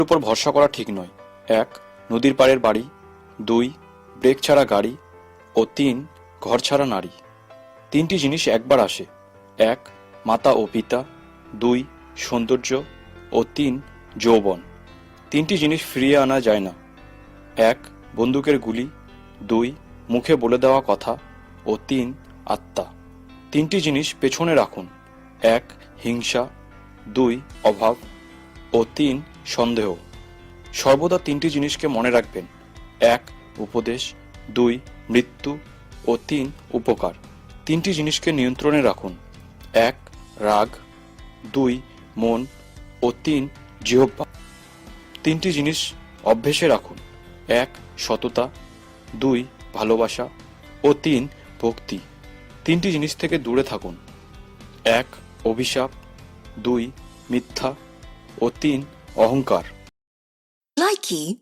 উপর ভরসা করা ঠিক নয়। 1. নদীর পাড়ের বাড়ি। 2. ব্রেক ছাড়া গাড়ি। ও 3. ঘর ছাড়া নারী। 3টি জিনিস একবার আসে। 1. মাতা ও পিতা। 2. সৌন্দর্য। ও 3. যৌবন। 3টি জিনিস ফিরিয়ে আনা যায় না। 1. বন্দুকের গুলি। 2. মুখে বলে দেওয়া কথা। ও 3. আত্মা। 3টি জিনিস পেছনে রাখুন। 1. হিংসা। 2. অভাব। ও 3. সন্দেহ। সর্বদা 3টি জিনিসকে মনে রাখবেন। 1. উপদেশ। 2. মৃত্যু। ও 3. উপকার। 3টি জিনিসকে নিয়ন্ত্রণে রাখুন। 1. রাগ। 2. মন। ও 3. জিহ্বা। 3টি জিনিস অভ্যেসে রাখুন। 1. সততা। 2. ভালোবাসা। ও 3. ভক্তি। 3টি জিনিস থেকে দূরে থাকুন। 1. অভিশাপ। 2. মিথ্যা। ও 3. অহংকার। Likey